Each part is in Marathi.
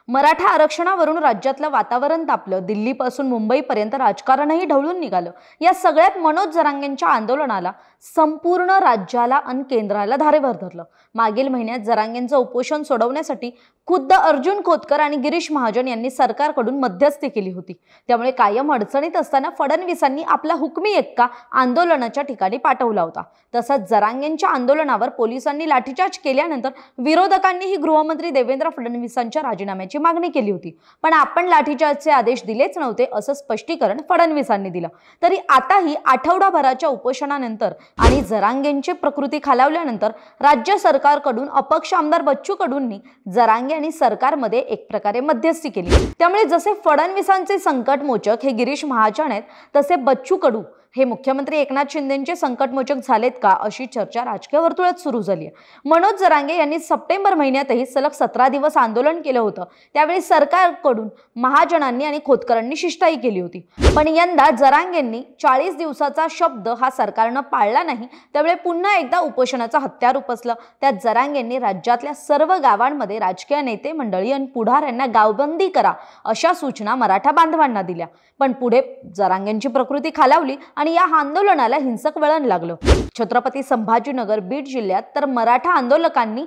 मराठा आरक्षणावरून राज्यातलं वातावरण तापलं, दिल्लीपासून मुंबईपर्यंत राजकारणही ढवळून निघालं। या सगळ्यात मनोज जरांगेंच्या आंदोलनाला संपूर्ण राज्याला आणि केंद्राला धारेवर धरलं। मागील महिन्यात जरांगेंचं उपोषण सोडवण्यासाठी खुद्द अर्जुन खोतकर आणि गिरीश महाजन यांनी सरकारकडून मध्यस्थी केली होती। त्यामुळे कायम अडचणीत असताना फडणवीसांनी आपला हुकमी एक्का आंदोलनाच्या ठिकाणी पाठवला होता। तसंच जरांगेंच्या आंदोलनावर पोलिसांनी लाठीचार्ज केल्यानंतर विरोधकांनीही गृहमंत्री देवेंद्र फडणवीसांच्या राजीनाम्याची मागणी केली होती। पण आपण लाठीचार्जचे आदेश दिलेच नव्हते असं स्पष्टीकरण फडणवीसांनी दिलं। तरी आताही आठवडाभराच्या उपोषणानंतर आणि जरांगेंची प्रकृती खालावल्यानंतर राज्य सरकारकडून अपक्ष आमदार बच्चू कडूंनी जरांगे आणि सरकारमध्ये एक प्रकारे मध्यस्थी केली। त्यामुळे जसे फडणवीसांचे संकटमोचक हे गिरीश महाजन आहेत, तसे बच्चू कडू हे मुख्यमंत्री एकनाथ शिंदेंचे संकटमोचक झालेत का अशी चर्चा राजकीय वर्तुळात सुरू झाली आहे। मनोज जरांगे यांनी सप्टेंबर महिन्यातही सलग 17 दिवस आंदोलन केलं होतं। त्यावेळी सरकारकडून महाजनांनी आणि खोतकरांनी शिष्टाई केली होती। पण यंदा जरांगेंनी 40 दिवसाचा शब्द हा सरकारनं पाळला नाही। त्यामुळे पुन्हा एकदा उपोषणाचं हत्यार उपसलं। त्यात जरांगेंनी राज्यातल्या सर्व गावांमध्ये राजकीय नेते मंडळी आणि पुढाऱ्यांना गावबंदी करा अशा सूचना मराठा बांधवांना दिल्या। पण पुढे जरांगेंची प्रकृती खालावली आणि या आंदोलनाला हिंसक वळण लागलं। छत्रपती संभाजीनगर, बीड जिल्ह्यात तर मराठा आंदोलकांनी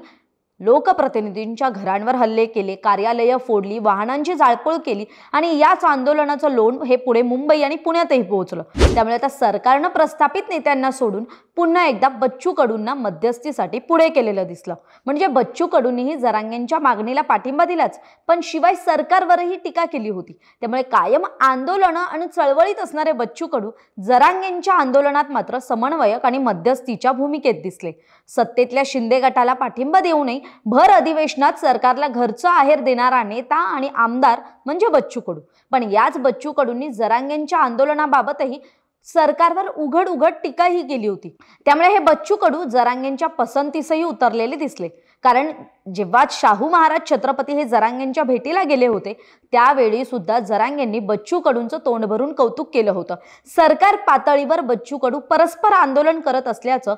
लोकप्रतिनिधींच्या घरांवर हल्ले केले, कार्यालये फोडली, वाहनांची जाळपोळ केली आणि याच आंदोलनाचं लोण हे पुढे मुंबई आणि पुण्यातही पोहोचलं। त्यामुळे आता सरकारनं प्रस्थापित नेत्यांना सोडून पुन्हा एकदा बच्चू कडूंना मध्यस्थीसाठी पुढे केलेलं दिसलं। म्हणजे बच्चू कडूंनीही जरांगेंच्या मागणीला पाठिंबा दिलाच, पण शिवाय सरकारवरही टीका केली होती। त्यामुळे कायम आंदोलनं आणि चळवळीत असणारे बच्चू कडू जरांगेंच्या आंदोलनात मात्र समन्वयक आणि मध्यस्थीच्या भूमिकेत दिसले। सत्तेतल्या शिंदे गटाला पाठिंबा देऊनही भर अधिवेशनात सरकारला घरचा आहेर देणारा नेता आणि आमदार म्हणजे बच्चू कडू। पण याच बच्चू कडूंनी जरांगेंच्या आंदोलनाबाबतही सरकारवर उघड टीकाही केली होती। त्यामुळे हे बच्चू कडू जरांगेंच्या पसंतीसही उतरलेले दिसले। कारण जेव्हा शाहू महाराज छत्रपती हे जरांगेंच्या भेटीला गेले होते, त्यावेळी सुद्धा जरांगेंनी बच्चू कडूंचं तोंड भरून कौतुक केलं होतं। सरकार पातळीवर बच्चू कडू परस्पर आंदोलन करत असल्याचं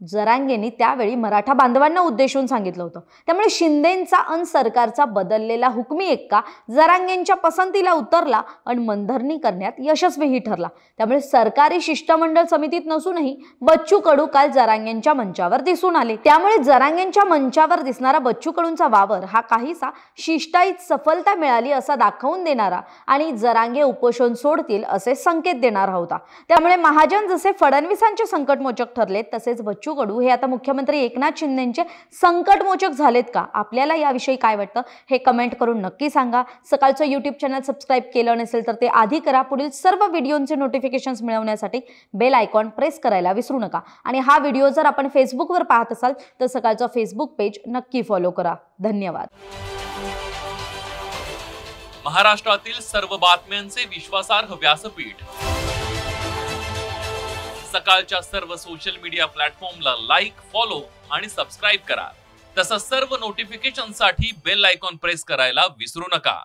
जरांगेंनी त्यावेळी मराठा बांधवांना उद्देशून सांगितलं होतं। त्यामुळे शिंदेंचा अन सरकारचा बदललेला हुकमी एक्का जरांगेंच्या पसंतीला उतरला आणि मनधरणी करण्यात यशस्वीही ठरला। त्यामुळे सरकारी शिष्टमंडळ समितीत नसूनही बच्चू कडू काल जरांगेंच्या मंचावर दिसून आले। त्यामुळे जरांगेंच्या मंचावर दिसणारा बच्चू कडूंचा वावर हा काहीसा शिष्टाईत सफलता मिळाली असा दाखवून देणारा आणि जरांगे उपोषण सोडतील असे संकेत देणारा होता। त्यामुळे महाजन जसे फडणवीसांचे संकटमोचक ठरले, तसेच बच्चू कडू हे आता मुख्यमंत्री एकनाथ शिंदेंचे संकटमोचक झालेत का? आपल्याला याविषयी काय वाटतं हे कमेंट करून नक्की सांगा। सकाळचं YouTube चॅनल सबस्क्राइब केलं नसेल तर ते आधी करा। पुढील सर्व व्हिडिओंचे नोटिफिकेशन्स मिळवण्यासाठी बेल आयकॉन प्रेस करायला विसरू नका। आणि हा व्हिडिओ जर आपण फेसबुकवर पाहत असाल तर सकाळचं फेसबुक पेज नक्की फॉलो करा। धन्यवाद। महाराष्ट्रातील सर्व बातम्यांचे विश्वासार्ह व्यासपीठ सकाळच्या सर्व सोशल मीडिया प्लॅटफॉर्मला लाईक, फॉलो आणि सबस्क्राइब करा। तसंच सर्व नोटिफिकेशनसाठी बेल आयकॉन प्रेस करायला विसरू नका।